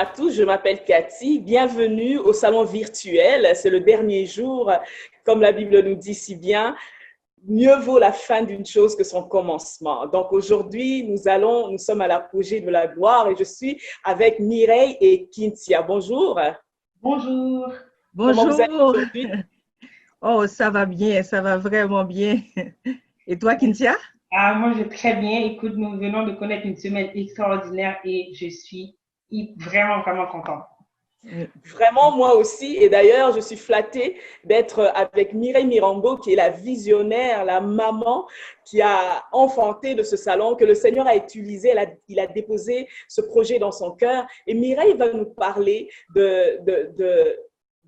à tous, je m'appelle Cathy. Bienvenue au salon virtuel. C'est le dernier jour. Comme la Bible nous dit si bien, mieux vaut la fin d'une chose que son commencement. Donc aujourd'hui, nous sommes à l'apogée de la gloire et je suis avec Mireille et Kintia. Bonjour. Bonjour. Comment vous allez Bonjour. aujourd'hui? Oh, ça va bien, ça va vraiment bien. Et toi, Kintia? Ah, moi, je vais très bien. Écoute, nous venons de connaître une semaine extraordinaire et je suis vraiment, vraiment contente. Vraiment, moi aussi. Et d'ailleurs, je suis flattée d'être avec Mireille Mirambeau, qui est la visionnaire, la maman qui a enfanté de ce salon, que le Seigneur a utilisé. Il a déposé ce projet dans son cœur. Et Mireille va nous parler de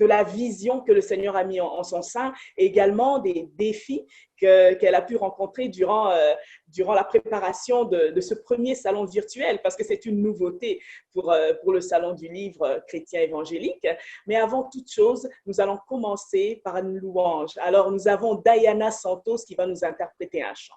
la vision que le Seigneur a mis en son sein et également des défis qu'elle a pu rencontrer durant la préparation de ce premier salon virtuel, parce que c'est une nouveauté pour le salon du livre chrétien évangélique. Mais avant toute chose, nous allons commencer par une louange. Alors, nous avons Diana Santos qui va nous interpréter un chant.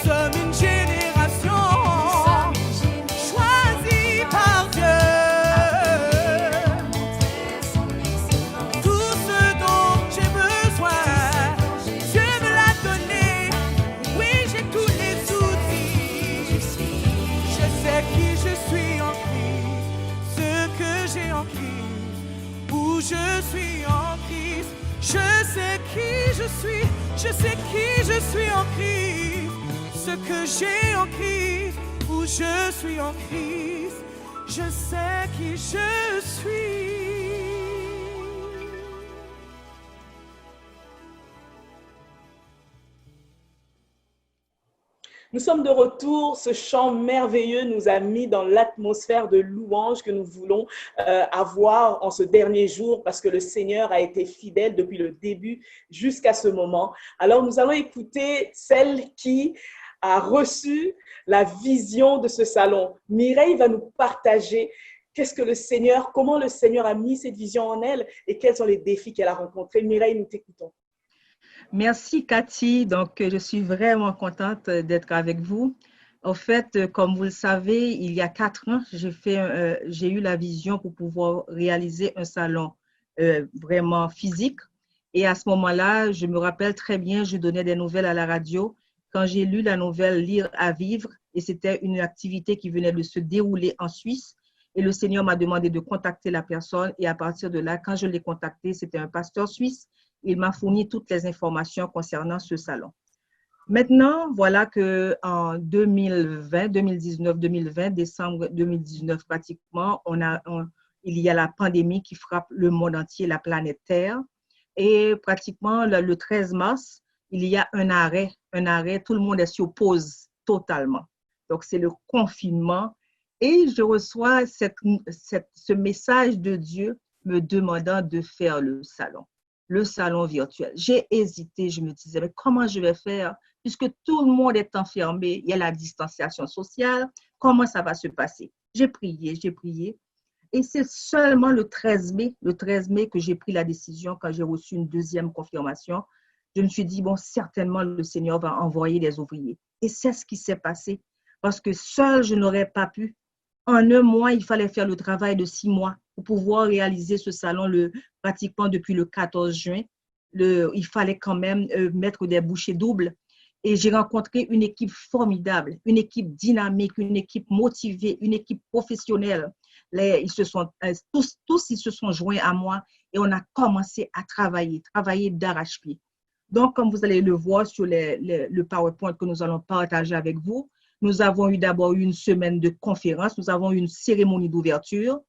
sommes une génération choisie par Dieu. Tout ce dont j'ai besoin, Dieu me l'a donné. Oui, j'ai tous les outils. Je sais qui je suis en Christ, ce que j'ai en Christ, où je suis en Christ. Je sais qui je suis, je sais qui je suis en Christ, ce que j'ai en Christ, où je suis en Christ. Je sais qui je suis. Nous sommes de retour. Ce chant merveilleux nous a mis dans l'atmosphère de louange que nous voulons avoir en ce dernier jour parce que le Seigneur a été fidèle depuis le début jusqu'à ce moment. Alors, nous allons écouter celle qui a reçu la vision de ce salon. Mireille va nous partager qu'est-ce que le Seigneur, comment le Seigneur a mis cette vision en elle et quels sont les défis qu'elle a rencontrés. Mireille, nous t'écoutons. Merci Cathy, donc je suis vraiment contente d'être avec vous. En fait, comme vous le savez, il y a 4 ans, j'ai eu la vision pour pouvoir réaliser un salon vraiment physique. Et à ce moment-là, je me rappelle très bien, je donnais des nouvelles à la radio. Quand j'ai lu la nouvelle Lire à vivre, et c'était une activité qui venait de se dérouler en Suisse, et le Seigneur m'a demandé de contacter la personne. Et à partir de là, quand je l'ai contacté, c'était un pasteur suisse. Il m'a fourni toutes les informations concernant ce salon. Maintenant, voilà qu'en 2020, 2019, 2020, décembre 2019 pratiquement, il y a la pandémie qui frappe le monde entier, la planète Terre. Et pratiquement le 13 mars, il y a un arrêt, tout le monde est sur pause totalement. Donc, c'est le confinement. Et je reçois ce message de Dieu me demandant de faire le salon virtuel. J'ai hésité, je me disais, mais comment je vais faire? Puisque tout le monde est enfermé, il y a la distanciation sociale, comment ça va se passer? J'ai prié. Et c'est seulement le 13 mai que j'ai pris la décision quand j'ai reçu une deuxième confirmation. Je me suis dit, bon, certainement le Seigneur va envoyer des ouvriers. Et c'est ce qui s'est passé. Parce que seul, je n'aurais pas pu. En un mois, il fallait faire le travail de 6 mois pour pouvoir réaliser ce salon pratiquement depuis le 14 juin. Il fallait quand même mettre des bouchées doubles. Et j'ai rencontré une équipe formidable, une équipe dynamique, une équipe motivée, une équipe professionnelle. Tous ils se sont joints à moi et on a commencé à travailler d'arrache-pied. Donc, comme vous allez le voir sur le PowerPoint que nous allons partager avec vous, nous avons d'abord eu une semaine de conférence, nous avons eu une cérémonie d'ouverture.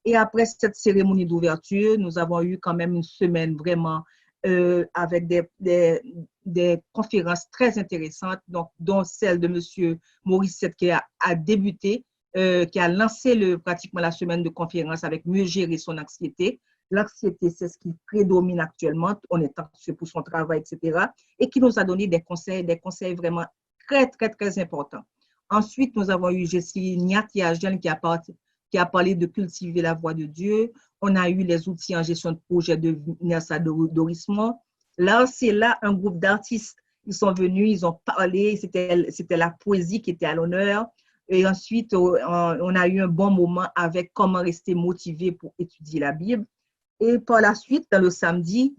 Et après cette cérémonie d'ouverture, nous avons eu quand même une semaine vraiment avec des conférences très intéressantes, donc, dont celle de M. Morissette qui a débuté, qui a lancé pratiquement la semaine de conférence avec mieux gérer son anxiété. L'anxiété, c'est ce qui prédomine actuellement, on est anxieux pour son travail, etc. Et qui nous a donné des conseils vraiment très, très, très importants. Ensuite, nous avons eu Jessie Niatiagène qui a parlé de cultiver la voix de Dieu. On a eu les outils en gestion de projet de Nersa Dorismont. Là, c'est là un groupe d'artistes. Ils sont venus, ils ont parlé, c'était la poésie qui était à l'honneur. Et ensuite, on a eu un bon moment avec comment rester motivé pour étudier la Bible. Et par la suite, dans le samedi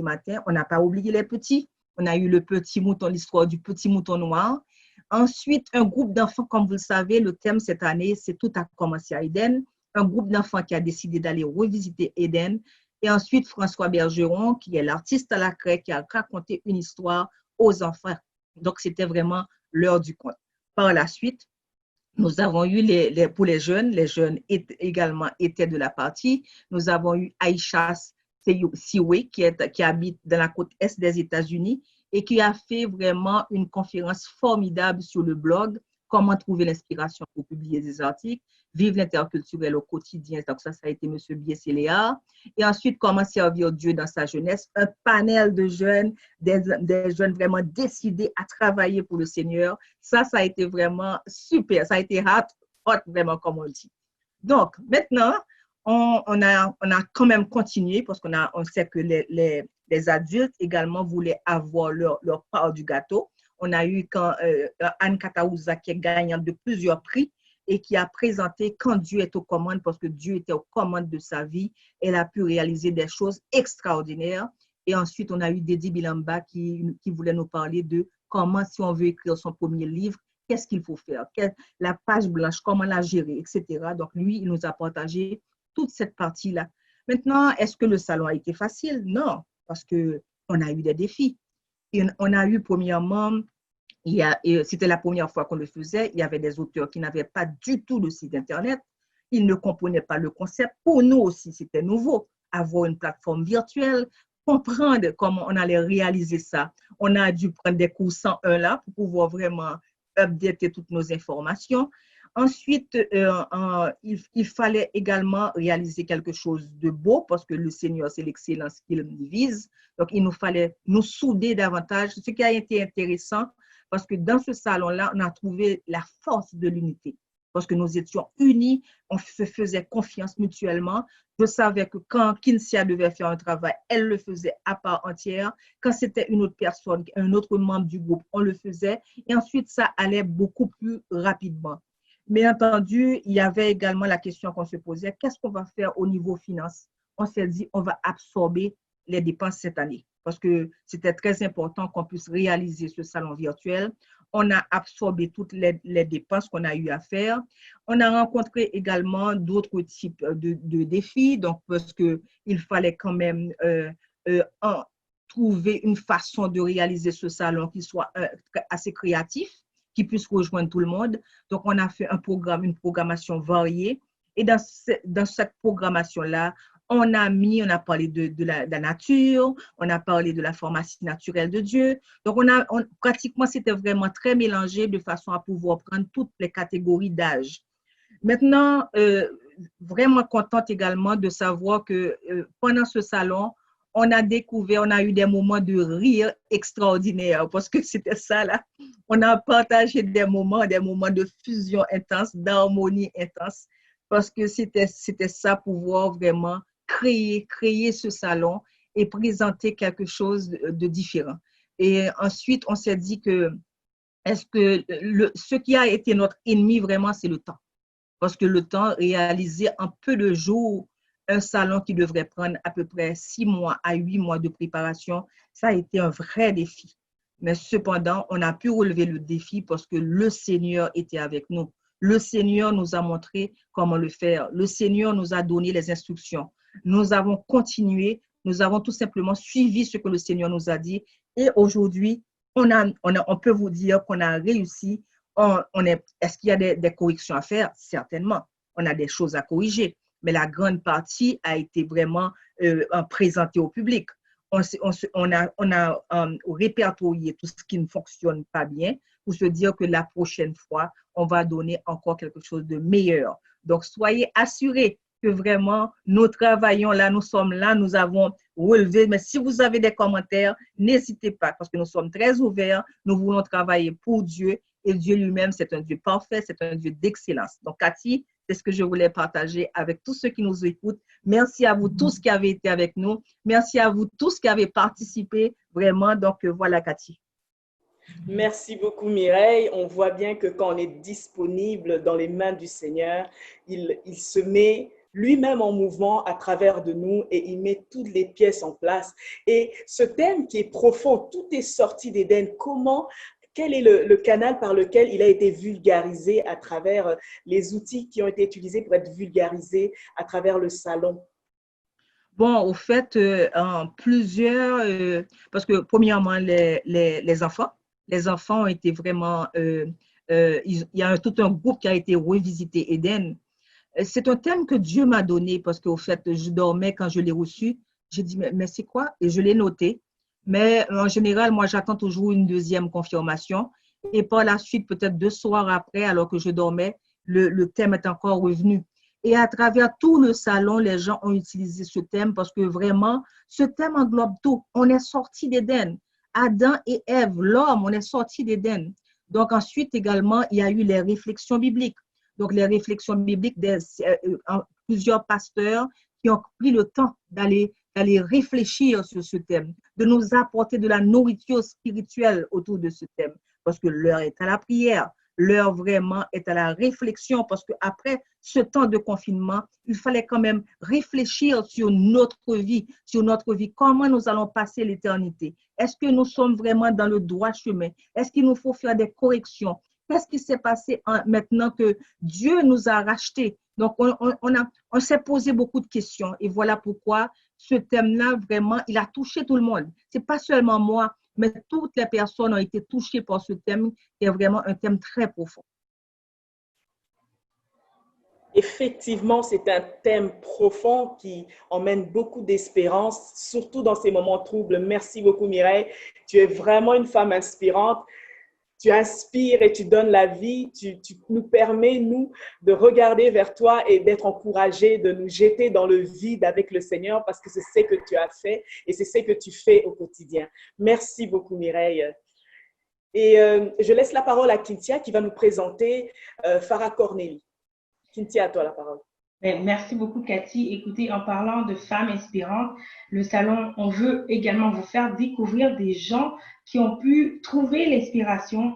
matin, on n'a pas oublié les petits. On a eu le petit mouton, l'histoire du petit mouton noir. Ensuite, un groupe d'enfants, comme vous le savez, le thème cette année, c'est Tout a commencé à Éden. Un groupe d'enfants qui a décidé d'aller revisiter Éden. Et ensuite, François Bergeron, qui est l'artiste à la craie, qui a raconté une histoire aux enfants. Donc, c'était vraiment l'heure du conte. Par la suite, nous avons eu pour les jeunes également étaient de la partie. Nous avons eu Aïcha Siwe, qui habite dans la côte est des États-Unis et qui a fait vraiment une conférence formidable sur le blog, comment trouver l'inspiration pour publier des articles, vivre l'interculturel au quotidien. Donc ça a été M. Biesséléa. Et ensuite, comment servir Dieu dans sa jeunesse. Un panel de jeunes, des jeunes vraiment décidés à travailler pour le Seigneur. Ça a été vraiment super. Ça a été hot vraiment, comme on dit. Donc, maintenant, on a quand même continué parce on sait que les adultes également voulaient avoir leur part du gâteau. On a eu Anne Kataouza qui est gagnante de plusieurs prix et qui a présenté quand Dieu est aux commandes, parce que Dieu était aux commandes de sa vie. Elle a pu réaliser des choses extraordinaires. Et ensuite, on a eu Dédi Bilamba qui voulait nous parler de comment, si on veut écrire son premier livre, qu'est-ce qu'il faut faire, la page blanche, comment la gérer, etc. Donc, lui, il nous a partagé toute cette partie-là. Maintenant, est-ce que le salon a été facile? Non, parce qu'on a eu des défis. Et on a eu, premièrement, c'était la première fois qu'on le faisait, il y avait des auteurs qui n'avaient pas du tout de site Internet. Ils ne comprenaient pas le concept. Pour nous aussi, c'était nouveau, avoir une plateforme virtuelle, comprendre comment on allait réaliser ça. On a dû prendre des cours 101 là pour pouvoir vraiment updater toutes nos informations. Ensuite, il fallait également réaliser quelque chose de beau parce que le Seigneur, c'est l'excellence qu'il vise. Donc, il nous fallait nous souder davantage. Ce qui a été intéressant, parce que dans ce salon-là, on a trouvé la force de l'unité. Parce que nous étions unis, on se faisait confiance mutuellement. Je savais que quand Kinsia devait faire un travail, elle le faisait à part entière. Quand c'était une autre personne, un autre membre du groupe, on le faisait. Et ensuite, ça allait beaucoup plus rapidement. Bien entendu, il y avait également la question qu'on se posait, qu'est-ce qu'on va faire au niveau finance? On s'est dit, on va absorber les dépenses cette année parce que c'était très important qu'on puisse réaliser ce salon virtuel. On a absorbé toutes les dépenses qu'on a eu à faire. On a rencontré également d'autres types de défis, donc parce qu'il fallait quand même trouver une façon de réaliser ce salon qui soit assez créatif, qui puisse rejoindre tout le monde. Donc, on a fait une programmation variée. Et dans cette programmation-là, on a parlé de la nature, on a parlé de la pharmacie naturelle de Dieu. Donc, pratiquement, c'était vraiment très mélangé de façon à pouvoir prendre toutes les catégories d'âge. Maintenant, vraiment contente également de savoir que pendant ce salon, on a eu des moments de rire extraordinaires parce que c'était ça là. On a partagé des moments de fusion intense, d'harmonie intense parce que c'était ça, pouvoir vraiment créer ce salon et présenter quelque chose de différent. Et ensuite, on s'est dit que ce qui a été notre ennemi vraiment, c'est le temps. Parce que le temps, réalisé en peu de jours, un salon qui devrait prendre à peu près 6 mois à 8 mois de préparation, ça a été un vrai défi. Mais cependant, on a pu relever le défi parce que le Seigneur était avec nous. Le Seigneur nous a montré comment le faire. Le Seigneur nous a donné les instructions. Nous avons continué, nous avons tout simplement suivi ce que le Seigneur nous a dit. Et aujourd'hui, on peut vous dire qu'on a réussi. Est-ce qu'il y a des corrections à faire? Certainement. On a des choses à corriger. Mais la grande partie a été vraiment présentée au public. On a répertorié tout ce qui ne fonctionne pas bien pour se dire que la prochaine fois, on va donner encore quelque chose de meilleur. Donc, soyez assurés que vraiment, nous travaillons là, nous sommes là, nous avons relevé. Mais si vous avez des commentaires, n'hésitez pas parce que nous sommes très ouverts. Nous voulons travailler pour Dieu et Dieu lui-même, c'est un Dieu parfait, c'est un Dieu d'excellence. Donc, Cathy, c'est ce que je voulais partager avec tous ceux qui nous écoutent. Merci à vous tous qui avez été avec nous. Merci à vous tous qui avez participé. Vraiment, donc voilà, Cathy. Merci beaucoup, Mireille. On voit bien que quand on est disponible dans les mains du Seigneur, il se met lui-même en mouvement à travers de nous et il met toutes les pièces en place. Et ce thème qui est profond, tout est sorti d'Éden. Quel est le canal par lequel il a été vulgarisé à travers les outils qui ont été utilisés pour être vulgarisés à travers le salon? Bon, au fait, parce que premièrement, les enfants ont été vraiment, il y a tout un groupe qui a été revisité Éden. C'est un thème que Dieu m'a donné parce qu'au fait, je dormais quand je l'ai reçu. J'ai dit, mais c'est quoi? Et je l'ai noté. Mais en général, moi, j'attends toujours une deuxième confirmation. Et par la suite, peut-être 2 soirs après, alors que je dormais, le thème est encore revenu. Et à travers tout le salon, les gens ont utilisé ce thème parce que vraiment, ce thème englobe tout. On est sorti d'Éden. Adam et Ève, l'homme, on est sorti d'Éden. Donc ensuite, également, il y a eu les réflexions bibliques. Donc les réflexions bibliques, plusieurs pasteurs qui ont pris le temps d'aller réfléchir sur ce thème, de nous apporter de la nourriture spirituelle autour de ce thème. parce que l'heure est à la prière. L'heure vraiment est à la réflexion parce qu'après ce temps de confinement, il fallait quand même réfléchir sur notre vie, comment nous allons passer l'éternité. Est-ce que nous sommes vraiment dans le droit chemin? Est-ce qu'il nous faut faire des corrections? Qu'est-ce qui s'est passé maintenant que Dieu nous a rachetés? Donc, on s'est posé beaucoup de questions et voilà pourquoi ce thème-là, vraiment, il a touché tout le monde. Ce n'est pas seulement moi, mais toutes les personnes ont été touchées par ce thème qui est vraiment un thème très profond. Effectivement, c'est un thème profond qui emmène beaucoup d'espérance, surtout dans ces moments troubles. Merci beaucoup, Mireille. Tu es vraiment une femme inspirante. Tu inspires et tu donnes la vie. Tu nous permets, nous, de regarder vers toi et d'être encouragés, de nous jeter dans le vide avec le Seigneur parce que c'est ce que tu as fait et c'est ce que tu fais au quotidien. Merci beaucoup, Mireille. Et je laisse la parole à Cynthia qui va nous présenter Farah Cornélie. Cynthia, à toi la parole. Merci beaucoup, Cathy. Écoutez, en parlant de femmes inspirantes, le salon, on veut également vous faire découvrir des gens qui ont pu trouver l'inspiration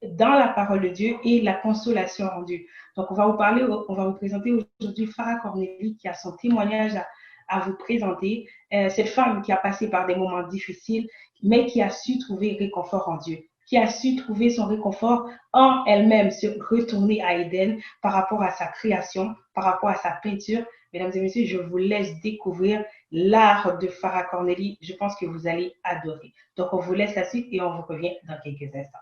dans la parole de Dieu et la consolation en Dieu. Donc, on va vous présenter aujourd'hui Farah Cornélie qui a son témoignage à vous présenter. Cette femme qui a passé par des moments difficiles, mais qui a su trouver réconfort en Dieu, qui a su trouver son réconfort en elle-même, se retourner à Éden par rapport à sa création, par rapport à sa peinture. Mesdames et messieurs, je vous laisse découvrir l'art de Farah Cornélie. Je pense que vous allez adorer. Donc, on vous laisse la suite et on vous revient dans quelques instants.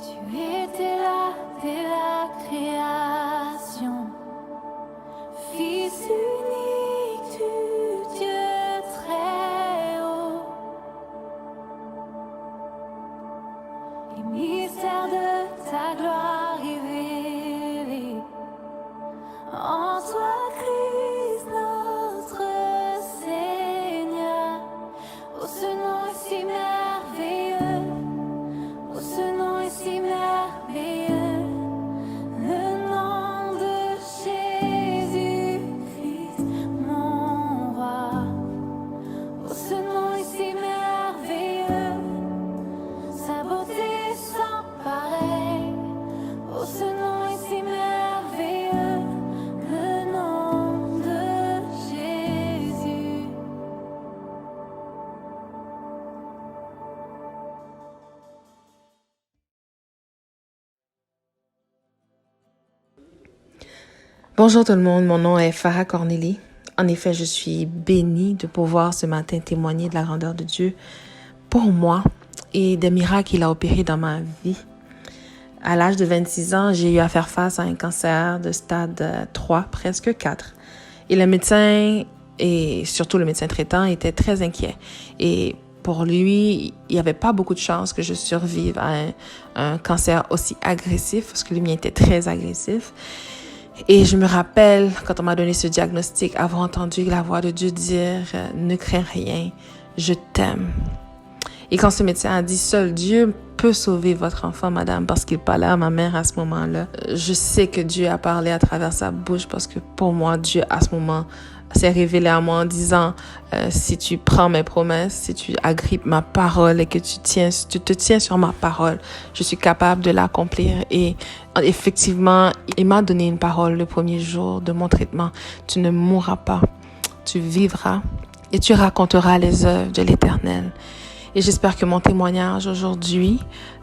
Tu étais là dès la création, Fils unique du Dieu très haut. Les mystères de ta gloire révélés en toi, Christ notre Seigneur. Oh, ce nom est si merveilleux. Oh, ce nom est si merveilleux, le nom de Jésus-Christ, mon roi. Oh, ce nom est si merveilleux, sa beauté sans pareil. Oh, ce nom est si merveilleux, le nom de Jésus. Bonjour tout le monde, mon nom est Farah Cornélie. En effet, je suis bénie de pouvoir ce matin témoigner de la grandeur de Dieu pour moi et des miracles qu'il a opérés dans ma vie. À l'âge de 26 ans, j'ai eu à faire face à un cancer de stade 3, presque 4. Et le médecin, et surtout le médecin traitant, était très inquiet. Et pour lui, il n'y avait pas beaucoup de chances que je survive à un cancer aussi agressif, parce que le mien était très agressif. Et je me rappelle, quand on m'a donné ce diagnostic, avoir entendu la voix de Dieu dire « Ne crains rien, je t'aime ». Et quand ce médecin a dit « Seul Dieu peut sauver votre enfant, madame », parce qu'il parlait à ma mère à ce moment-là, je sais que Dieu a parlé à travers sa bouche, parce que pour moi, Dieu, à ce moment, s'est révélé à moi en disant si tu prends mes promesses, si tu agrippes ma parole et que tu te tiens sur ma parole, je suis capable de l'accomplir. Et effectivement, il m'a donné une parole le premier jour de mon traitement. Tu ne mourras pas, tu vivras et tu raconteras les œuvres de l'Éternel. Et j'espère que mon témoignage aujourd'hui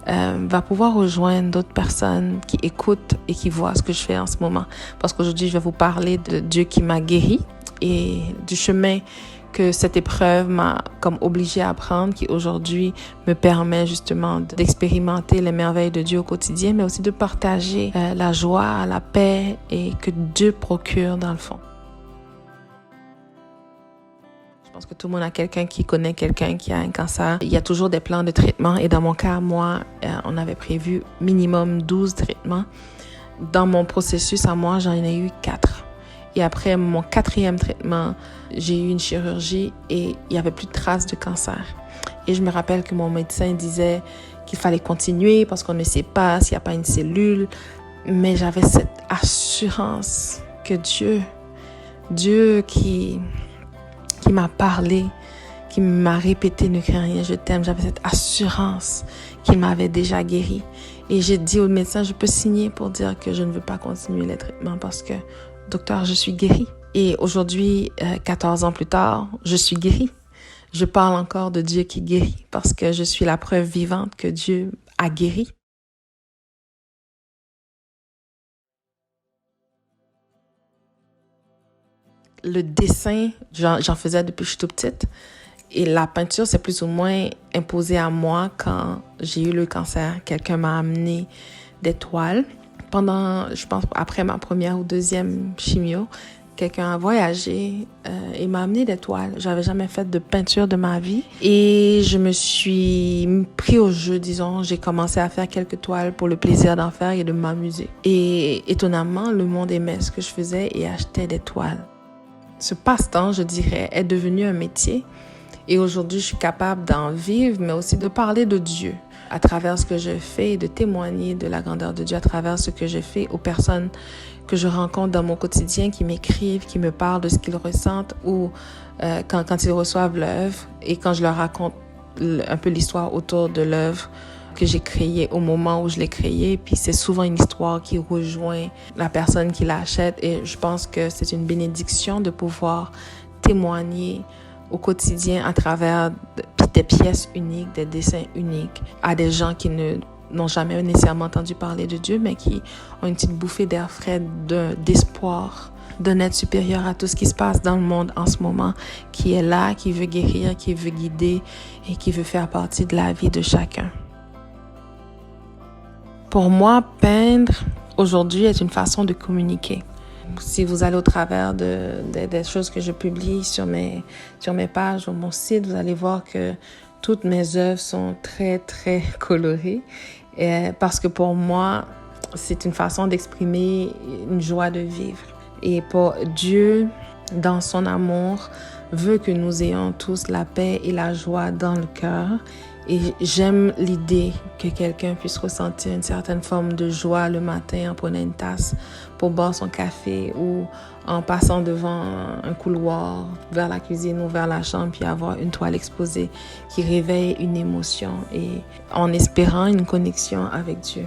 va pouvoir rejoindre d'autres personnes qui écoutent et qui voient ce que je fais en ce moment. Parce qu'aujourd'hui, je vais vous parler de Dieu qui m'a guéri et du chemin que cette épreuve m'a comme obligée à prendre, qui aujourd'hui me permet justement d'expérimenter les merveilles de Dieu au quotidien, mais aussi de partager la joie, la paix et que Dieu procure dans le fond. Je pense que tout le monde a quelqu'un qui connaît quelqu'un qui a un cancer. Il y a toujours des plans de traitement et dans mon cas, moi, on avait prévu minimum 12 traitements. Dans mon processus à moi, j'en ai eu 4. Et après mon 4e traitement, j'ai eu une chirurgie et il n'y avait plus de traces de cancer. Et je me rappelle que mon médecin disait qu'il fallait continuer parce qu'on ne sait pas s'il n'y a pas une cellule. Mais j'avais cette assurance que Dieu qui m'a parlé, qui m'a répété « Ne crains rien, je t'aime », j'avais cette assurance qu'il m'avait déjà guéri. Et j'ai dit au médecin, je peux signer pour dire que je ne veux pas continuer les traitements parce que, docteur, je suis guérie. Et aujourd'hui, 14 ans plus tard, je suis guérie. Je parle encore de Dieu qui guérit parce que je suis la preuve vivante que Dieu a guéri. Le dessin, j'en faisais depuis que je suis toute petite. Et la peinture, c'est plus ou moins imposé à moi quand j'ai eu le cancer. Quelqu'un m'a amené des toiles. Pendant, je pense, après ma première ou deuxième chimio, quelqu'un a voyagé et m'a amené des toiles. J'avais jamais fait de peinture de ma vie. Et je me suis pris au jeu, disons. J'ai commencé à faire quelques toiles pour le plaisir d'en faire et de m'amuser. Et étonnamment, le monde aimait ce que je faisais et achetait des toiles. Ce passe-temps, je dirais, est devenu un métier. Et aujourd'hui, je suis capable d'en vivre, mais aussi de parler de Dieu à travers ce que je fais et de témoigner de la grandeur de Dieu à travers ce que je fais aux personnes que je rencontre dans mon quotidien, qui m'écrivent, qui me parlent de ce qu'ils ressentent ou quand ils reçoivent l'œuvre et quand je leur raconte un peu l'histoire autour de l'œuvre que j'ai créée au moment où je l'ai créée. Puis c'est souvent une histoire qui rejoint la personne qui l'achète et je pense que c'est une bénédiction de pouvoir témoigner au quotidien à travers des pièces uniques, des dessins uniques à des gens qui n'ont jamais nécessairement entendu parler de Dieu, mais qui ont une petite bouffée d'air frais d'espoir, d'un être supérieur à tout ce qui se passe dans le monde en ce moment, qui est là, qui veut guérir, qui veut guider et qui veut faire partie de la vie de chacun. Pour moi, peindre aujourd'hui est une façon de communiquer. Si vous allez au travers des choses que je publie sur mes pages, sur mon site, vous allez voir que toutes mes œuvres sont très, très colorées. Parce que pour moi, c'est une façon d'exprimer une joie de vivre. Et pour Dieu, dans son amour, veut que nous ayons tous la paix et la joie dans le cœur. Et j'aime l'idée que quelqu'un puisse ressentir une certaine forme de joie le matin en prenant une tasse pour boire son café ou en passant devant un couloir vers la cuisine ou vers la chambre puis avoir une toile exposée qui réveille une émotion et en espérant une connexion avec Dieu.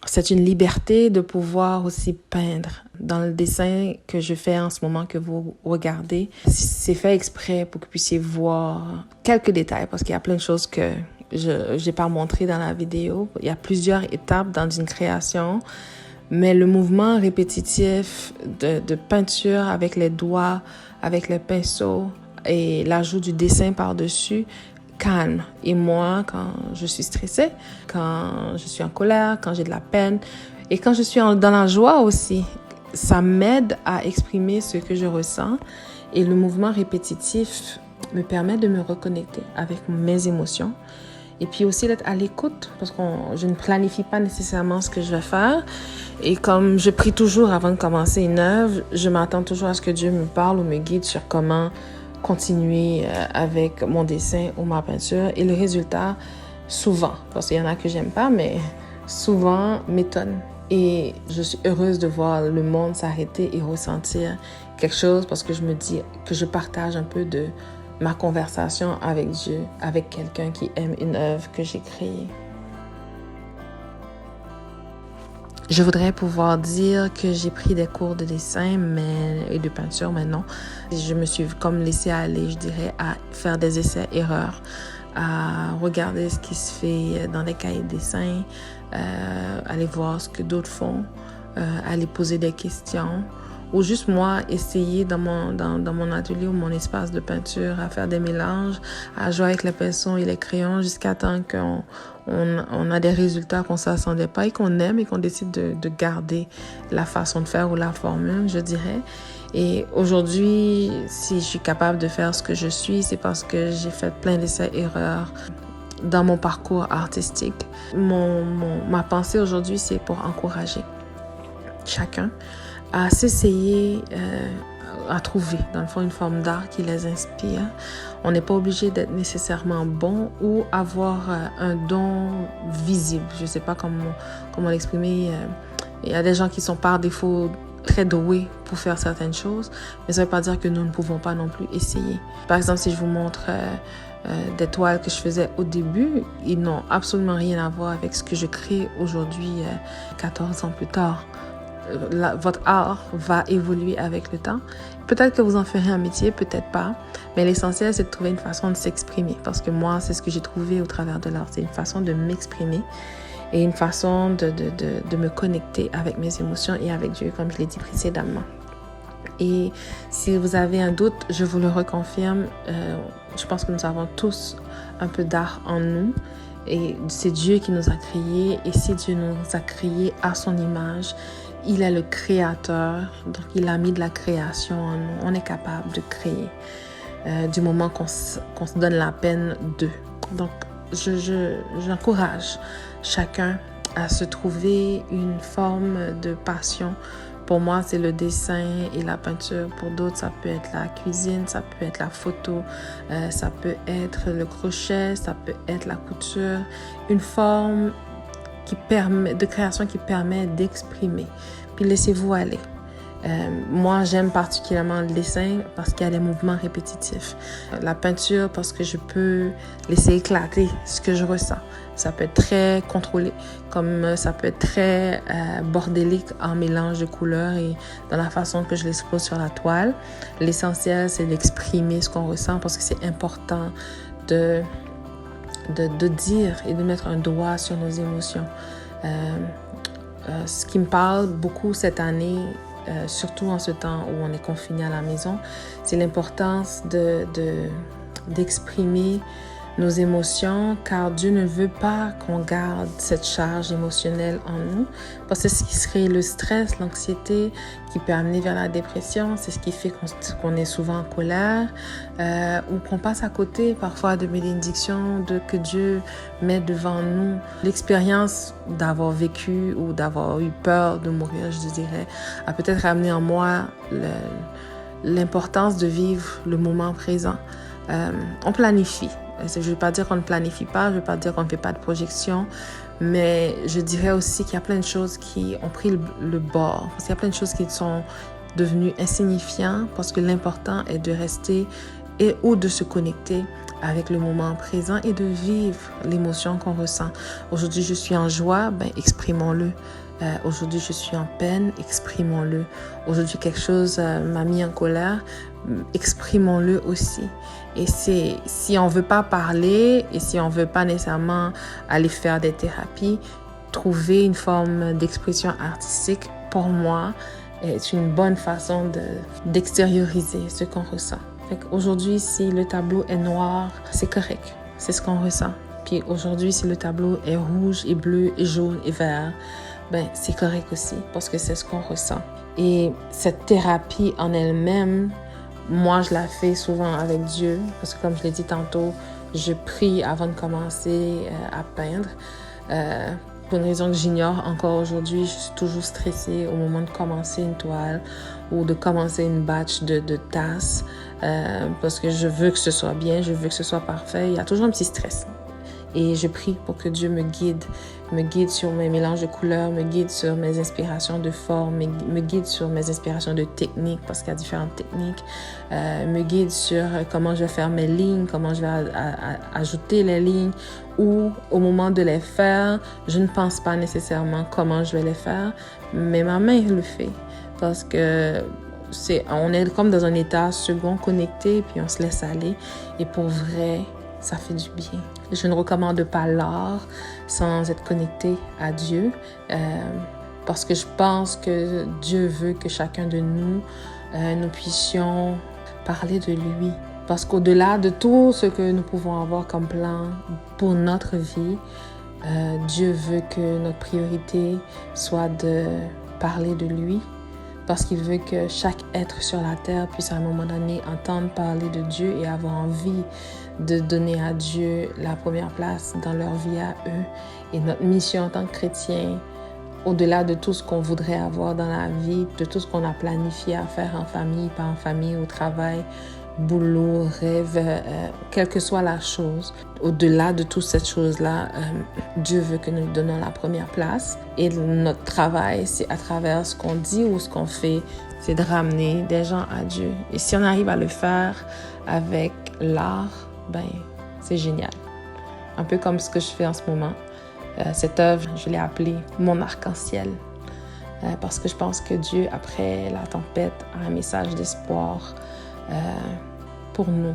C'est une liberté de pouvoir aussi peindre. Dans le dessin que je fais en ce moment, que vous regardez, c'est fait exprès pour que vous puissiez voir quelques détails, parce qu'il y a plein de choses que je n'ai pas montrées dans la vidéo. Il y a plusieurs étapes dans une création, mais le mouvement répétitif de peinture avec les doigts, avec le pinceau et l'ajout du dessin par-dessus, calme. Et moi, quand je suis stressée, quand je suis en colère, quand j'ai de la peine et quand je suis dans la joie aussi, ça m'aide à exprimer ce que je ressens et le mouvement répétitif me permet de me reconnecter avec mes émotions et puis aussi d'être à l'écoute parce que je ne planifie pas nécessairement ce que je vais faire et comme je prie toujours avant de commencer une œuvre, je m'attends toujours à ce que Dieu me parle ou me guide sur comment continuer avec mon dessin ou ma peinture et le résultat, souvent, parce qu'il y en a que j'aime pas, mais souvent m'étonne. Et je suis heureuse de voir le monde s'arrêter et ressentir quelque chose parce que je me dis que je partage un peu de ma conversation avec Dieu, avec quelqu'un qui aime une œuvre que j'ai créée. Je voudrais pouvoir dire que j'ai pris des cours de dessin et de peinture, mais non. Je me suis comme laissée aller, je dirais, à faire des essais-erreurs, à regarder ce qui se fait dans les cahiers de dessin, aller voir ce que d'autres font, aller poser des questions, ou juste moi, essayer dans mon atelier ou mon espace de peinture à faire des mélanges, à jouer avec les pinceaux et les crayons jusqu'à temps qu'on a des résultats qu'on ne s'attendait pas et qu'on aime et qu'on décide de garder la façon de faire ou la formule, je dirais. Et aujourd'hui, si je suis capable de faire ce que je suis, c'est parce que j'ai fait plein d'essais-erreurs dans mon parcours artistique. Ma pensée aujourd'hui, c'est pour encourager chacun à s'essayer à trouver, dans le fond, une forme d'art qui les inspire. On n'est pas obligé d'être nécessairement bon ou avoir un don visible. Je ne sais pas comment l'exprimer. Il y a des gens qui sont par défaut très doués pour faire certaines choses, mais ça ne veut pas dire que nous ne pouvons pas non plus essayer. Par exemple, si je vous montre des toiles que je faisais au début, ils n'ont absolument rien à voir avec ce que je crée aujourd'hui, 14 ans plus tard. Votre art va évoluer avec le temps. Peut-être que vous en ferez un métier, peut-être pas, mais l'essentiel, c'est de trouver une façon de s'exprimer, parce que moi, c'est ce que j'ai trouvé au travers de l'art. C'est une façon de m'exprimer et une façon de me connecter avec mes émotions et avec Dieu, comme je l'ai dit précédemment. Et si vous avez un doute, je vous le reconfirme, je pense que nous avons tous un peu d'art en nous. Et c'est Dieu qui nous a créés. Et si Dieu nous a créés à son image, il est le créateur. Donc, il a mis de la création en nous. On est capable de créer du moment qu'on se donne la peine de. Donc, j'encourage chacun à se trouver une forme de passion. Pour moi, c'est le dessin et la peinture. Pour d'autres, ça peut être la cuisine, ça peut être la photo, ça peut être le crochet, ça peut être la couture. Une forme de création qui permet d'exprimer. Puis laissez-vous aller. Moi, j'aime particulièrement le dessin parce qu'il y a des mouvements répétitifs. La peinture parce que je peux laisser éclater ce que je ressens. Ça peut être très contrôlé, comme ça peut être très bordélique en mélange de couleurs et dans la façon que je l'expose sur la toile. L'essentiel, c'est d'exprimer ce qu'on ressent parce que c'est important de dire et de mettre un doigt sur nos émotions. Ce qui me parle beaucoup cette année, surtout en ce temps où on est confiné à la maison, c'est l'importance d'exprimer nos émotions, car Dieu ne veut pas qu'on garde cette charge émotionnelle en nous, parce que c'est ce qui crée le stress, l'anxiété, qui peut amener vers la dépression. C'est ce qui fait qu'on est souvent en colère ou qu'on passe à côté parfois de bénédictions que Dieu met devant nous. L'expérience d'avoir vécu ou d'avoir eu peur de mourir, je dirais, a peut-être amené en moi l'importance de vivre le moment présent. On planifie. Je ne veux pas dire qu'on ne planifie pas, je ne veux pas dire qu'on ne fait pas de projection, mais je dirais aussi qu'il y a plein de choses qui ont pris le bord. Parce qu'il y a plein de choses qui sont devenues insignifiantes parce que l'important est de rester ou de se connecter avec le moment présent et de vivre l'émotion qu'on ressent. Aujourd'hui, je suis en joie, exprimons-le. Aujourd'hui, je suis en peine, exprimons-le. Aujourd'hui, quelque chose m'a mis en colère, exprimons-le aussi. Et si on ne veut pas parler et si on ne veut pas nécessairement aller faire des thérapies, trouver une forme d'expression artistique, pour moi, est une bonne façon d'extérioriser ce qu'on ressent. Aujourd'hui, si le tableau est noir, c'est correct, c'est ce qu'on ressent. Puis aujourd'hui, si le tableau est rouge et bleu et jaune et vert, c'est correct aussi parce que c'est ce qu'on ressent. Et cette thérapie en elle-même, moi, je la fais souvent avec Dieu parce que comme je l'ai dit tantôt, je prie avant de commencer à peindre. Pour une raison que j'ignore encore aujourd'hui, je suis toujours stressée au moment de commencer une toile ou de commencer une batch de tasses parce que je veux que ce soit bien, je veux que ce soit parfait. Il y a toujours un petit stress. Et je prie pour que Dieu me guide sur mes mélanges de couleurs, me guide sur mes inspirations de forme, me guide sur mes inspirations de techniques, parce qu'il y a différentes techniques, me guide sur comment je vais faire mes lignes, comment je vais ajouter les lignes, ou au moment de les faire, je ne pense pas nécessairement comment je vais les faire, mais ma main le fait, parce que on est comme dans un état second connecté, puis on se laisse aller, et pour vrai, ça fait du bien. Je ne recommande pas l'art sans être connecté à Dieu parce que je pense que Dieu veut que chacun de nous, nous puissions parler de lui. Parce qu'au-delà de tout ce que nous pouvons avoir comme plan pour notre vie, Dieu veut que notre priorité soit de parler de lui, parce qu'il veut que chaque être sur la terre puisse à un moment donné entendre parler de Dieu et avoir envie de donner à Dieu la première place dans leur vie à eux. Et notre mission en tant que chrétiens, au-delà de tout ce qu'on voudrait avoir dans la vie, de tout ce qu'on a planifié à faire en famille, pas en famille, au travail, boulot, rêve, quelle que soit la chose, au-delà de toute cette chose-là, Dieu veut que nous donnons la première place. Et notre travail, c'est à travers ce qu'on dit ou ce qu'on fait, c'est de ramener des gens à Dieu. Et si on arrive à le faire avec l'art, ben, c'est génial. Un peu comme ce que je fais en ce moment. Cette œuvre, je l'ai appelée Mon arc-en-ciel. Parce que je pense que Dieu, après la tempête, a un message d'espoir pour nous.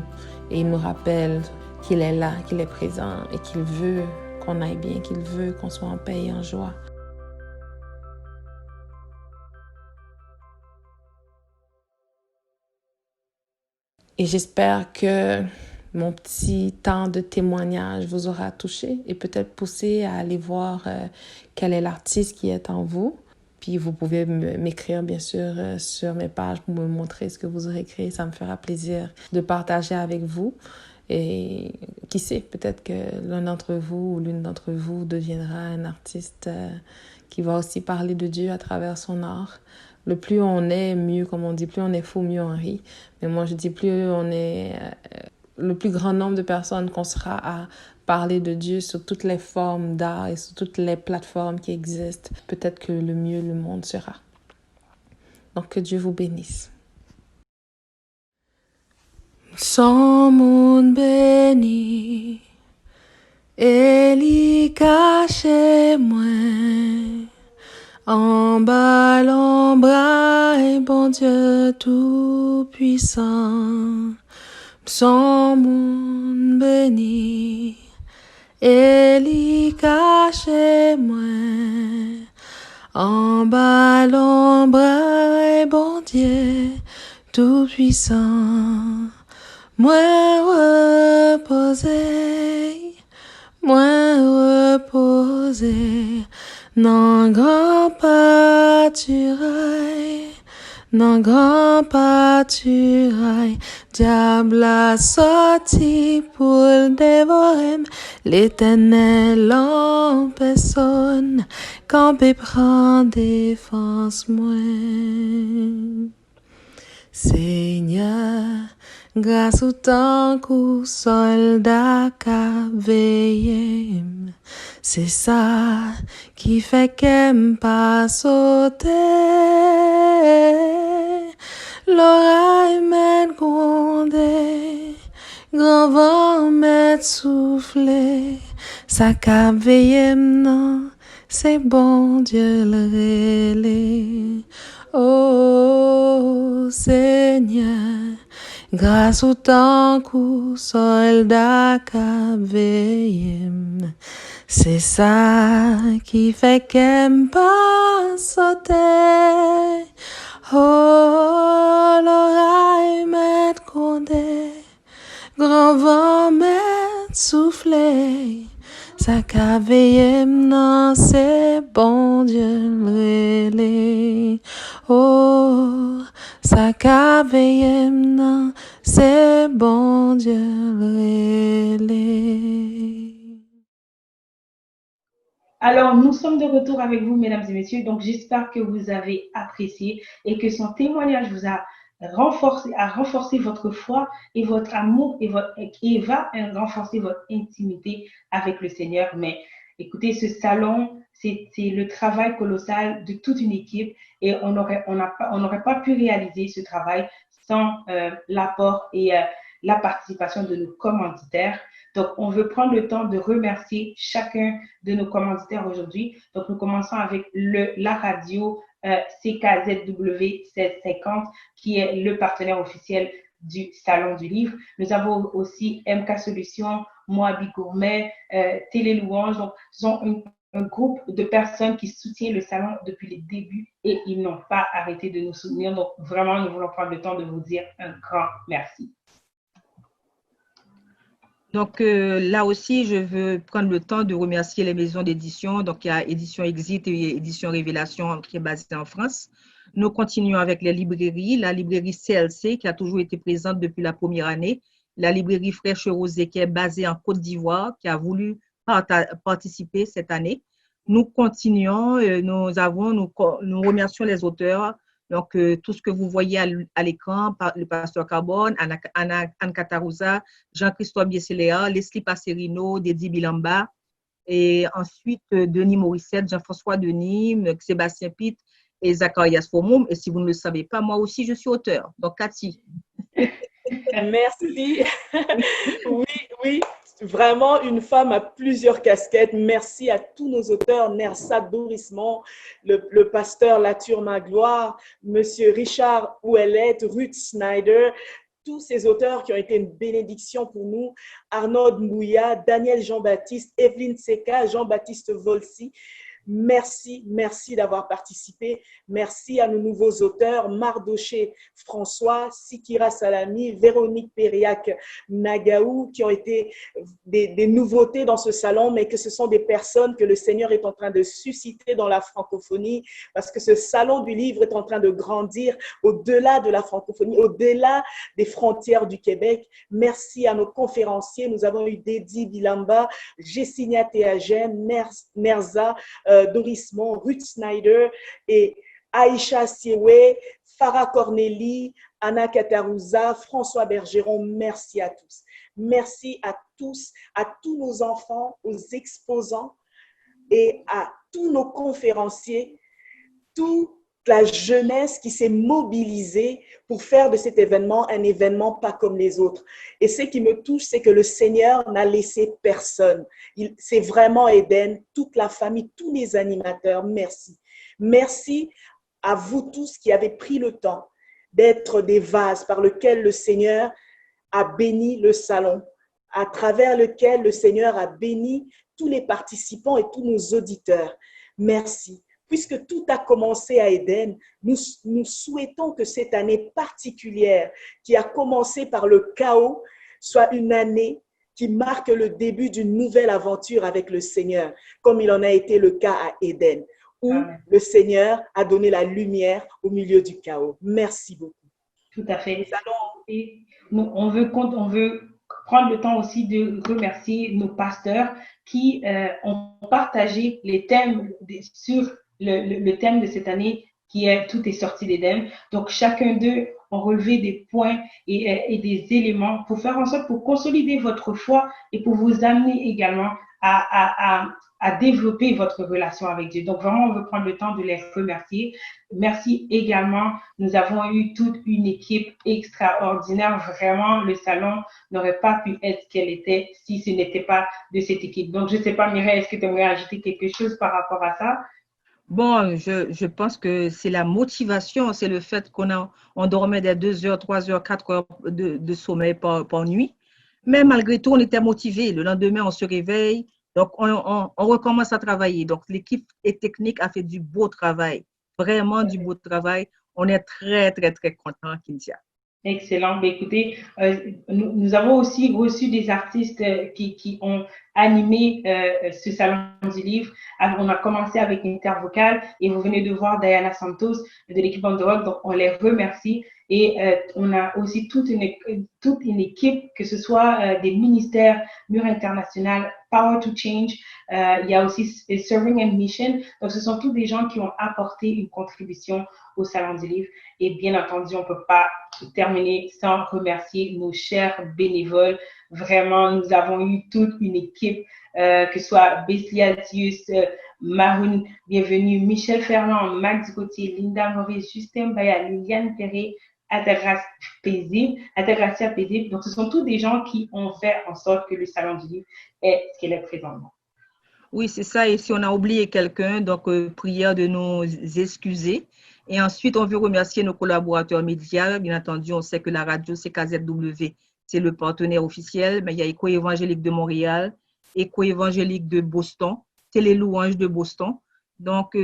Et il nous rappelle qu'il est là, qu'il est présent et qu'il veut qu'on aille bien, qu'il veut qu'on soit en paix et en joie. Et j'espère que mon petit temps de témoignage vous aura touché et peut-être poussé à aller voir quel est l'artiste qui est en vous. Puis vous pouvez m'écrire bien sûr sur mes pages pour me montrer ce que vous aurez créé. Ça me fera plaisir de partager avec vous. Et qui sait, peut-être que l'un d'entre vous ou l'une d'entre vous deviendra un artiste qui va aussi parler de Dieu à travers son art. Le plus on est, mieux, comme on dit, plus on est fou, mieux on rit. Mais moi, je dis plus on est... le plus grand nombre de personnes qu'on sera à parler de Dieu sur toutes les formes d'art et sur toutes les plateformes qui existent, peut-être que le mieux le monde sera. Donc, que Dieu vous bénisse. Son monde béni, Eli caché moi, en bas l'ombre et bon Dieu tout-puissant. Son monde béni, Eli caché moi, en bas l'ombre et bon Dieu tout-puissant. Moi reposer, dans grand pâturail, dans grand pâturail, diable a sorti pour le dévorer, l'Éternel en personne, campé prend défense moi. Seigneur, grâce au temps qu'au soldat qu'a veillé, c'est ça qui fait qu'aime pas sauter. L'oreille m'aide grondé, grand vent m'aide soufflé, ça qu'a veillé non, c'est bon Dieu le relais. Oh Seigneur, grâce au temps qu'au soldat qu'a veillé, c'est ça qui fait qu'aime pas sauter. Oh, l'oreille m'aide grondé, grand vent m'aide soufflé, ça qu'a veillé non, c'est bon Dieu relais. Oh, ça qu'a veillé non, c'est bon Dieu relais. Alors, nous sommes de retour avec vous, mesdames et messieurs. Donc, j'espère que vous avez apprécié et que son témoignage vous a renforcé votre foi et votre amour et va renforcer votre intimité avec le Seigneur. Mais écoutez, ce salon, c'est le travail colossal de toute une équipe et on n'aurait pas pu réaliser ce travail sans l'apport et la participation de nos commanditaires. Donc, on veut prendre le temps de remercier chacun de nos commanditaires aujourd'hui. Donc, nous commençons avec la radio CKZW 1650, qui est le partenaire officiel du Salon du Livre. Nous avons aussi MK Solutions, Moabi Gourmet, Télé Louange. Donc, ce sont un groupe de personnes qui soutiennent le salon depuis les débuts et ils n'ont pas arrêté de nous soutenir. Donc, vraiment, nous voulons prendre le temps de vous dire un grand merci. Donc, là aussi, je veux prendre le temps de remercier les maisons d'édition. Donc, il y a Édition Exit et Édition Révélation qui est basée en France. Nous continuons avec les librairies. La librairie CLC, qui a toujours été présente depuis la première année. La librairie Fraîche Rosée, qui est basée en Côte d'Ivoire, qui a voulu participer cette année. Nous continuons, nous remercions les auteurs. Donc, tout ce que vous voyez à l'écran, le pasteur Carbone, Anne Catarouza, Jean-Christophe Biesseléa, Leslie Passerino, Dédi Bilamba, et ensuite Denis Morissette, Jean-François Denis, Sébastien Pitt et Zacharias Fomoum. Et si vous ne le savez pas, moi aussi, je suis auteur. Donc, Cathy. Merci. Oui, oui, vraiment une femme à plusieurs casquettes. Merci à tous nos auteurs, Nersa Dorismont, le pasteur Latour Magloire, Monsieur Richard Ouellet, Ruth Snyder, tous ces auteurs qui ont été une bénédiction pour nous, Arnaud Mbouya, Daniel Jean-Baptiste, Evelyne Seka, Jean-Baptiste Volsi. Merci, merci d'avoir participé. Merci à nos nouveaux auteurs, Mardoché François, Sikira Salami, Véronique Périac Nagaou, qui ont été des nouveautés dans ce salon, mais que ce sont des personnes que le Seigneur est en train de susciter dans la francophonie, parce que ce salon du livre est en train de grandir au-delà de la francophonie, au-delà des frontières du Québec. Merci à nos conférenciers. Nous avons eu Dédi Bilamba, Jessinia Théagène, Nerza Dorismont, Ruth Snyder et Aïcha Siewe, Farah Cornélie, Anna Catarouza, François Bergeron. Merci à tous. Merci à tous nos enfants, aux exposants et à tous nos conférenciers, toute la jeunesse qui s'est mobilisée pour faire de cet événement un événement pas comme les autres. Et ce qui me touche, c'est que le Seigneur n'a laissé personne. C'est vraiment Éden, toute la famille, tous les animateurs. Merci. Merci à vous tous qui avez pris le temps d'être des vases par lesquels le Seigneur a béni le salon, à travers lequel le Seigneur a béni tous les participants et tous nos auditeurs. Merci. Puisque tout a commencé à Éden, nous souhaitons que cette année particulière qui a commencé par le chaos soit une année qui marque le début d'une nouvelle aventure avec le Seigneur, comme il en a été le cas à Éden, où Amen. Le Seigneur a donné la lumière au milieu du chaos. Merci beaucoup. Tout à fait. Et on veut prendre le temps aussi de remercier nos pasteurs qui ont partagé les thèmes sur le thème de cette année qui est « Tout est sorti d'Éden ». Donc, chacun d'eux ont relevé des points et des éléments pour faire en sorte pour consolider votre foi et pour vous amener également à développer votre relation avec Dieu. Donc, vraiment, on veut prendre le temps de les remercier. Merci également. Nous avons eu toute une équipe extraordinaire. Vraiment, le salon n'aurait pas pu être ce qu'elle était si ce n'était pas de cette équipe. Donc, je ne sais pas, Mireille, est-ce que tu aimerais ajouter quelque chose par rapport à ça? Bon, je pense que c'est la motivation, c'est le fait on dormait des 2 heures, 3 heures, 4 heures de sommeil par nuit. Mais malgré tout, on était motivés. Le lendemain, on se réveille. Donc, on recommence à travailler. Donc, l'équipe technique a fait du beau travail, vraiment du beau travail. On est très, très, très content, Kintia. Excellent. Mais écoutez, nous avons aussi reçu des artistes qui ont animé ce salon du livre. Alors, on a commencé avec Intervocal et vous venez de voir Diana Santos de l'équipe On The Rock. Donc, on les remercie. Et on a aussi toute une équipe, que ce soit des ministères, Mur International, Power to Change. Il y a aussi Serving and Mission. Donc, ce sont tous des gens qui ont apporté une contribution au Salon du Livre. Et bien entendu, on ne peut pas terminer sans remercier nos chers bénévoles. Vraiment, nous avons eu toute une équipe, que ce soit Bessie Altius, Maroun, bienvenue, Michel Ferland, Max Gauthier, Linda Maurice, Justin Baya, Liliane Perret, Aterracia Paisible. Donc, ce sont tous des gens qui ont fait en sorte que le Salon du Livre est ce qu'il est présentement. Oui, c'est ça. Et si on a oublié quelqu'un, donc prière de nous excuser. Et ensuite, on veut remercier nos collaborateurs médias. Bien entendu, on sait que la radio CKZW, c'est le partenaire officiel, mais il y a Éco-évangélique de Montréal, Éco-évangélique de Boston, c'est les louanges de Boston. Donc,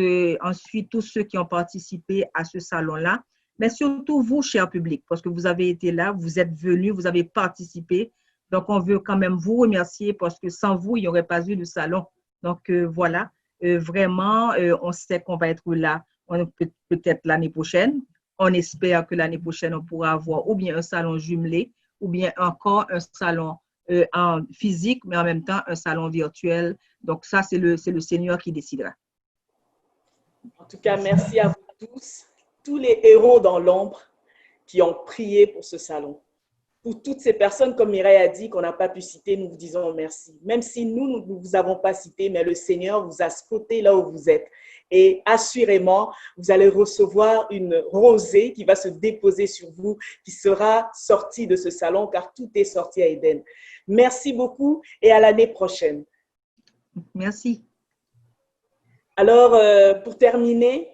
ensuite, tous ceux qui ont participé à ce salon-là, mais surtout vous, cher public, parce que vous avez été là, vous êtes venus, vous avez participé. Donc, on veut quand même vous remercier parce que sans vous, il n'y aurait pas eu de salon. Donc, voilà, vraiment, on sait qu'on va être là peut-être l'année prochaine. On espère que l'année prochaine, on pourra avoir ou bien un salon jumelé, ou bien encore un salon en physique, mais en même temps un salon virtuel. Donc ça, c'est le Seigneur qui décidera. En tout cas, merci à vous tous les héros dans l'ombre qui ont prié pour ce salon. Pour toutes ces personnes, comme Mireille a dit, qu'on n'a pas pu citer, nous vous disons merci. Même si nous ne vous avons pas cité, mais le Seigneur vous a spoté là où vous êtes. Et assurément, vous allez recevoir une rosée qui va se déposer sur vous, qui sera sortie de ce salon, car tout est sorti à Éden. Merci beaucoup et à l'année prochaine. Merci. Alors, pour terminer,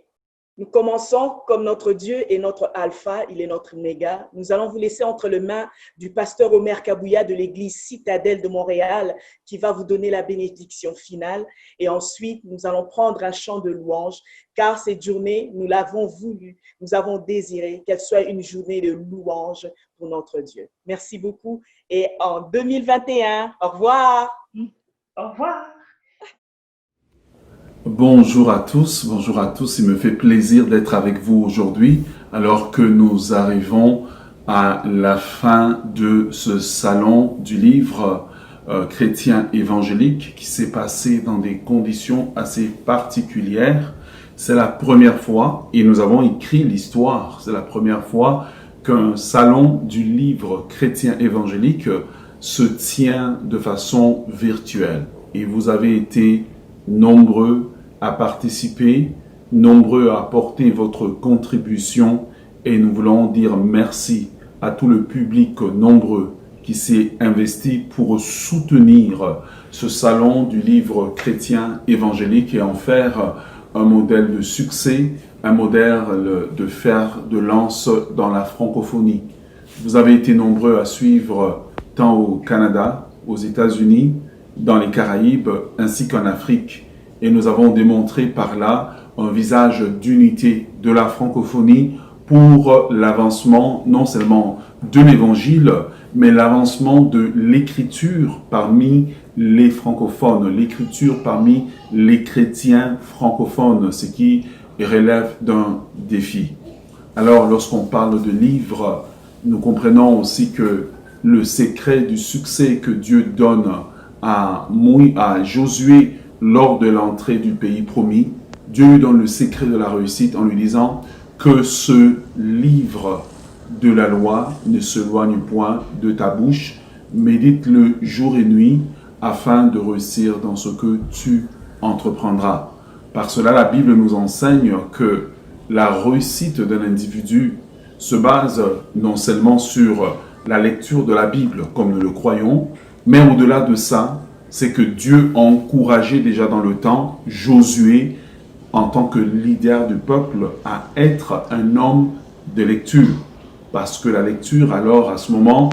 nous commençons comme notre Dieu est notre alpha, il est notre méga. Nous allons vous laisser entre les mains du pasteur Omer Kabouya de l'église Citadelle de Montréal qui va vous donner la bénédiction finale. Et ensuite, nous allons prendre un chant de louange car cette journée, nous l'avons voulu, nous avons désiré qu'elle soit une journée de louange pour notre Dieu. Merci beaucoup et en 2021, au revoir. Au revoir. Bonjour à tous, il me fait plaisir d'être avec vous aujourd'hui alors que nous arrivons à la fin de ce salon du livre chrétien évangélique qui s'est passé dans des conditions assez particulières. C'est la première fois, et nous avons écrit l'histoire, c'est la première fois qu'un salon du livre chrétien évangélique se tient de façon virtuelle. Et vous avez été nombreux à participer, nombreux à apporter votre contribution et nous voulons dire merci à tout le public nombreux qui s'est investi pour soutenir ce salon du livre chrétien évangélique et en faire un modèle de succès, un modèle de fer de lance dans la francophonie. Vous avez été nombreux à suivre tant au Canada, aux États-Unis, dans les Caraïbes ainsi qu'en Afrique. Et nous avons démontré par là un visage d'unité de la francophonie pour l'avancement non seulement de l'évangile, mais l'avancement de l'écriture parmi les francophones, l'écriture parmi les chrétiens francophones, ce qui relève d'un défi. Alors, lorsqu'on parle de livres, nous comprenons aussi que le secret du succès que Dieu donne à Josué lors de l'entrée du pays promis, Dieu lui donne le secret de la réussite en lui disant que ce livre de la loi ne s'éloigne point de ta bouche, médite-le jour et nuit afin de réussir dans ce que tu entreprendras. Par cela, la Bible nous enseigne que la réussite d'un individu se base non seulement sur la lecture de la Bible, comme nous le croyons, mais au-delà de ça, c'est que Dieu a encouragé déjà dans le temps Josué en tant que leader du peuple à être un homme de lecture. Parce que la lecture, alors, à ce moment,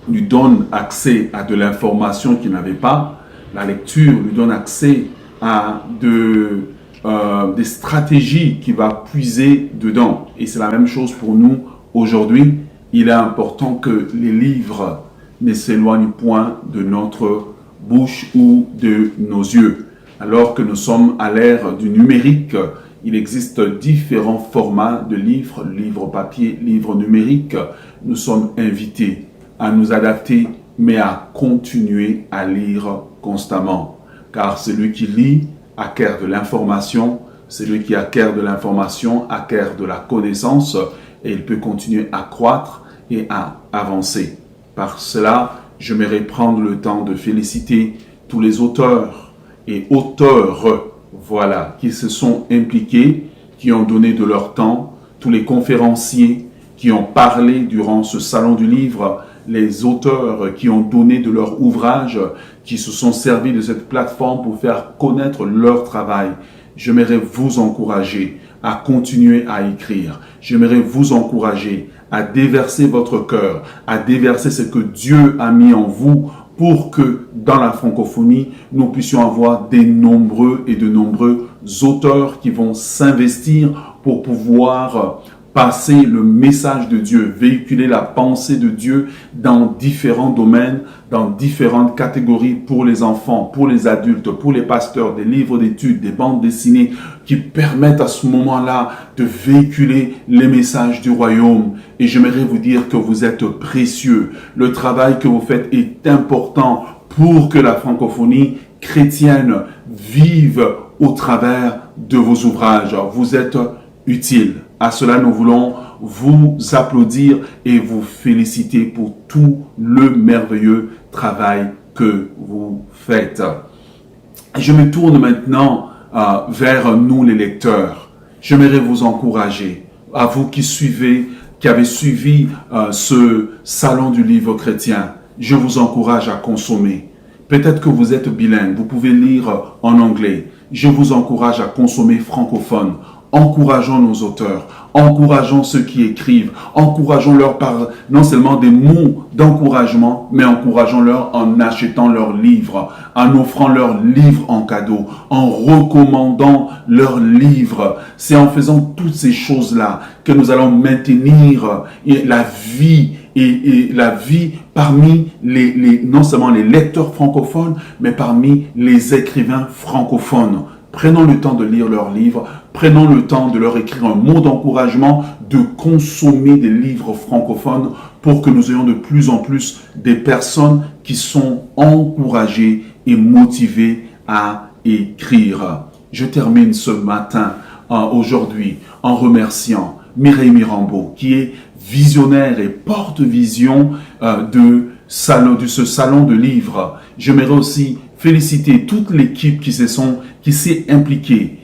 lui donne accès à de l'information qu'il n'avait pas. La lecture lui donne accès à des stratégies qu'il va puiser dedans. Et c'est la même chose pour nous aujourd'hui. Il est important que les livres ne s'éloignent point de notre bouche ou de nos yeux. Alors que nous sommes à l'ère du numérique, il existe différents formats de livres, livres papier, livres numériques. Nous sommes invités à nous adapter, mais à continuer à lire constamment. Car celui qui lit acquiert de l'information, celui qui acquiert de l'information acquiert de la connaissance et il peut continuer à croître et à avancer. Par cela, j'aimerais prendre le temps de féliciter tous les auteurs et auteurs, voilà, qui se sont impliqués, qui ont donné de leur temps, tous les conférenciers qui ont parlé durant ce salon du livre, les auteurs qui ont donné de leur ouvrage, qui se sont servis de cette plateforme pour faire connaître leur travail. J'aimerais vous encourager à continuer à écrire. J'aimerais vous encourager à déverser votre cœur, à déverser ce que Dieu a mis en vous pour que dans la francophonie, nous puissions avoir de nombreux auteurs qui vont s'investir pour pouvoir passer le message de Dieu, véhiculer la pensée de Dieu dans différents domaines, dans différentes catégories pour les enfants, pour les adultes, pour les pasteurs, des livres d'études, des bandes dessinées qui permettent à ce moment-là de véhiculer les messages du royaume. Et j'aimerais vous dire que vous êtes précieux. Le travail que vous faites est important pour que la francophonie chrétienne vive au travers de vos ouvrages. Vous êtes utile. À cela, nous voulons vous applaudir et vous féliciter pour tout le merveilleux travail que vous faites. Je me tourne maintenant vers nous les lecteurs. J'aimerais vous encourager, à vous qui avez suivi ce salon du livre chrétien. Je vous encourage à consommer. Peut-être que vous êtes bilingue, vous pouvez lire en anglais. Je vous encourage à consommer francophone. Encourageons nos auteurs, encourageons ceux qui écrivent, encourageons-leur par non seulement des mots d'encouragement, mais encourageons-leur en achetant leurs livres, en offrant leurs livres en cadeau, en recommandant leurs livres. C'est en faisant toutes ces choses-là que nous allons maintenir la vie et la vie parmi non seulement les lecteurs francophones, mais parmi les écrivains francophones. Prenons le temps de lire leurs livres, prenons le temps de leur écrire un mot d'encouragement, de consommer des livres francophones pour que nous ayons de plus en plus des personnes qui sont encouragées et motivées à écrire. Je termine ce matin, aujourd'hui, en remerciant Mireille Mirambeau, qui est visionnaire et porte-vision de ce salon de livres. J'aimerais aussi féliciter toute l'équipe qui s'est impliquée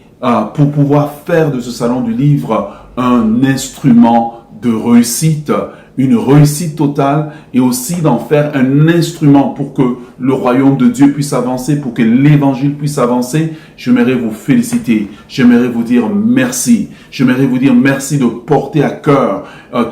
pour pouvoir faire de ce salon du livre un instrument de réussite, une réussite totale, et aussi d'en faire un instrument pour que le royaume de Dieu puisse avancer, pour que l'évangile puisse avancer. J'aimerais vous féliciter, j'aimerais vous dire merci, j'aimerais vous dire merci de porter à cœur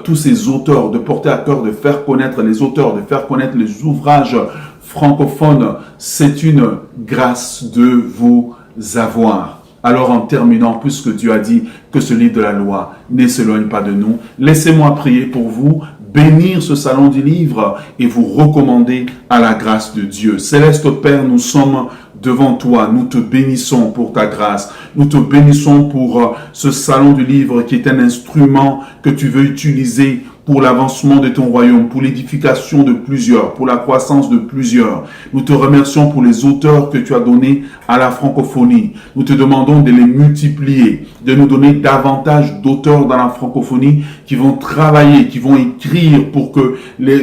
tous ces auteurs, de porter à cœur de faire connaître les auteurs, de faire connaître les ouvrages francophones. C'est une grâce de vous avoir. Alors en terminant, puisque Dieu a dit que ce livre de la loi ne s'éloigne pas de nous, laissez-moi prier pour vous, bénir ce salon du livre et vous recommander à la grâce de Dieu. Céleste Père, nous sommes devant toi, nous te bénissons pour ta grâce, nous te bénissons pour ce salon du livre qui est un instrument que tu veux utiliser pour l'avancement de ton royaume, pour l'édification de plusieurs, pour la croissance de plusieurs. Nous te remercions pour les auteurs que tu as donnés à la francophonie. Nous te demandons de les multiplier, de nous donner davantage d'auteurs dans la francophonie qui vont travailler, qui vont écrire pour que,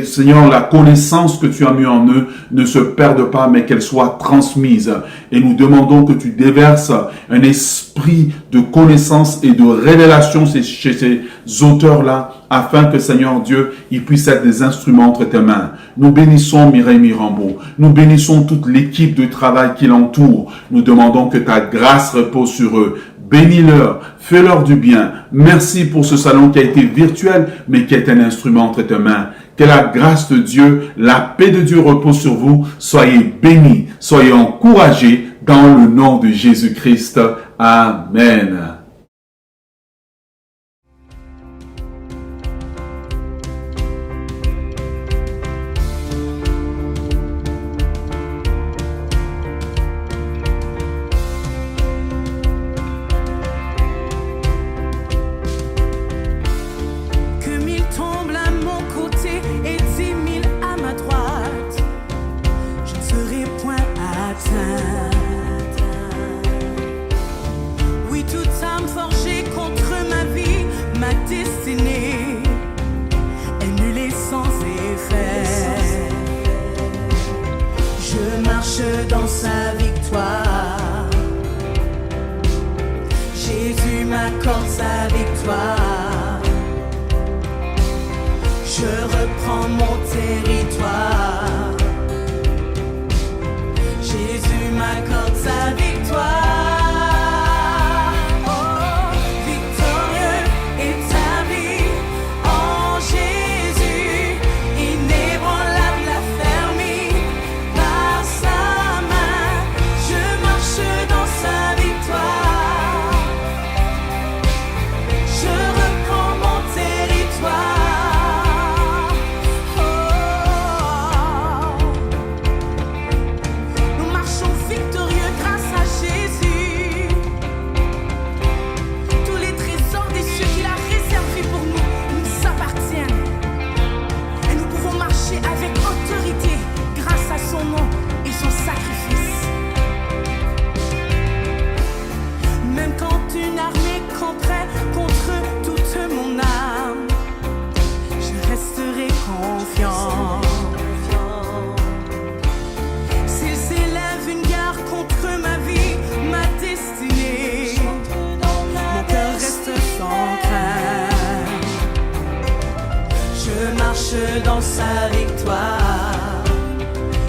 Seigneur, la connaissance que tu as mis en eux ne se perde pas, mais qu'elle soit transmise. Et nous demandons que tu déverses un esprit de connaissance et de révélation chez ces auteurs-là, afin que, Seigneur Dieu, ils puissent être des instruments entre tes mains. Nous bénissons Mireille Mirambeau. Nous bénissons toute l'équipe de travail qui l'entoure. Nous demandons que ta grâce repose sur eux. Bénis-leur, fais-leur du bien. Merci pour ce salon qui a été virtuel, mais qui est un instrument entre tes mains. Que la grâce de Dieu, la paix de Dieu repose sur vous. Soyez bénis, soyez encouragés dans le nom de Jésus-Christ. Amen. Dans sa victoire, Jésus m'accorde sa victoire. Je reprends mon territoire. Jésus m'accorde sa victoire. Mon je marche dans sa victoire.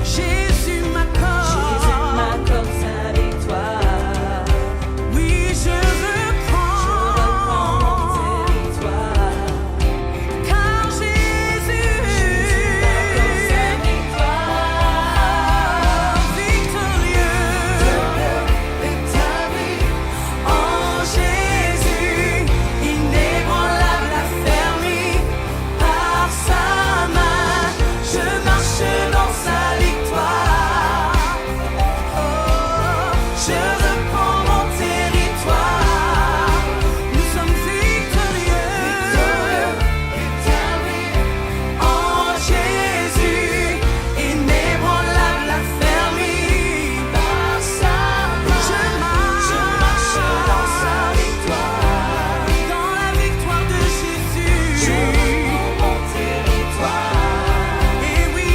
Jésus m'accorde sa victoire. Oui, je reprends mon territoire. Car Jésus m'accorde sa victoire. Victorieux, établi en Jésus, inébranlable, affermi par sa main. Je marche dans sa victoire. Oh, je reprends mon territoire. Nous sommes victorieux, établis en Jésus, inébranlable, affermi par sa main. Je marche dans sa victoire, dans la victoire de Jésus. Je reprends mon territoire. Et oui,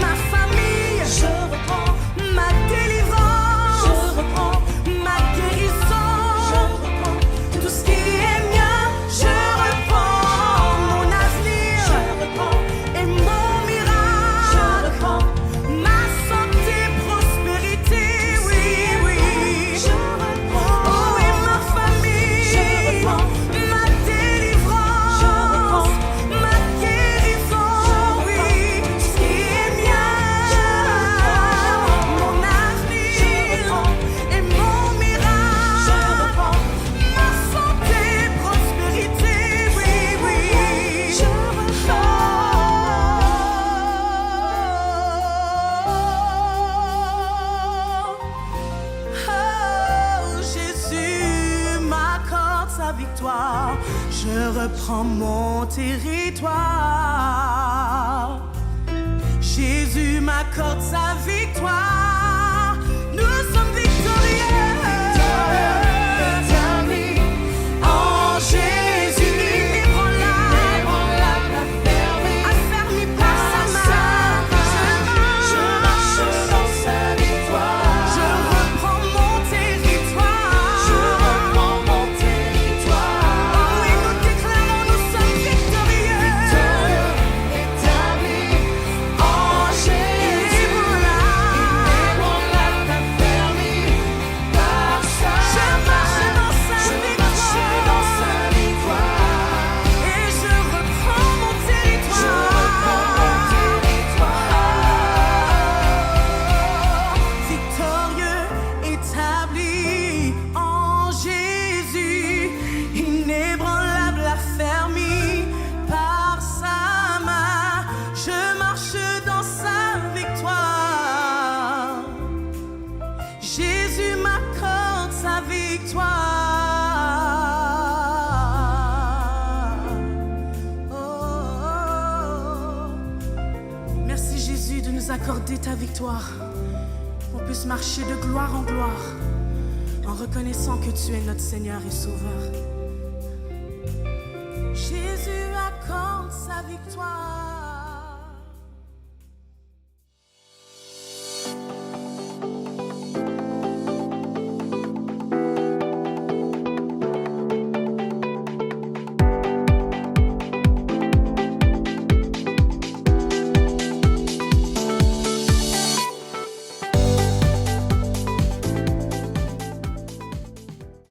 ma famille, je reprends ma délivrance, je reprends ma guérison, je reprends tout ce qui est mien, je reprends mon avenir, je reprends et mon miracle, je reprends ma santé, prospérité, oui, oui, je reprends, oh, et ma famille, je reprends ma délivrance, je reprends ma guérison, oui, ce qui est mien, je reprends mon avenir et mon miracle, je reprends ma santé, prospérité, oui, oui, je reprends. Oh, Jésus m'accorde sa victoire. Je reprends mon territoire. Jésus m'accorde sa victoire. Nous sommes victorieux. Établis en Jésus, inébranlable, affermi par sa main. Je marche dans sa victoire. Je reprends mon territoire. Je reprends mon territoire. Oh, et nous déclarons, nous sommes victorieux. Établis en Jésus, inébranlable, affermi par sa main. Je marche dans sa victoire. Et je reprends mon territoire. Victorieux, établi en Jésus, inébranlable, affermi par sa main. Je marche dans sa victoire. Jésus m'accorde sa victoire. Oh, oh, oh. Merci Jésus de nous accorder ta victoire. Qu'on puisse marcher de gloire en gloire en reconnaissant que tu es notre Seigneur et Sauveur. Jésus accorde sa victoire.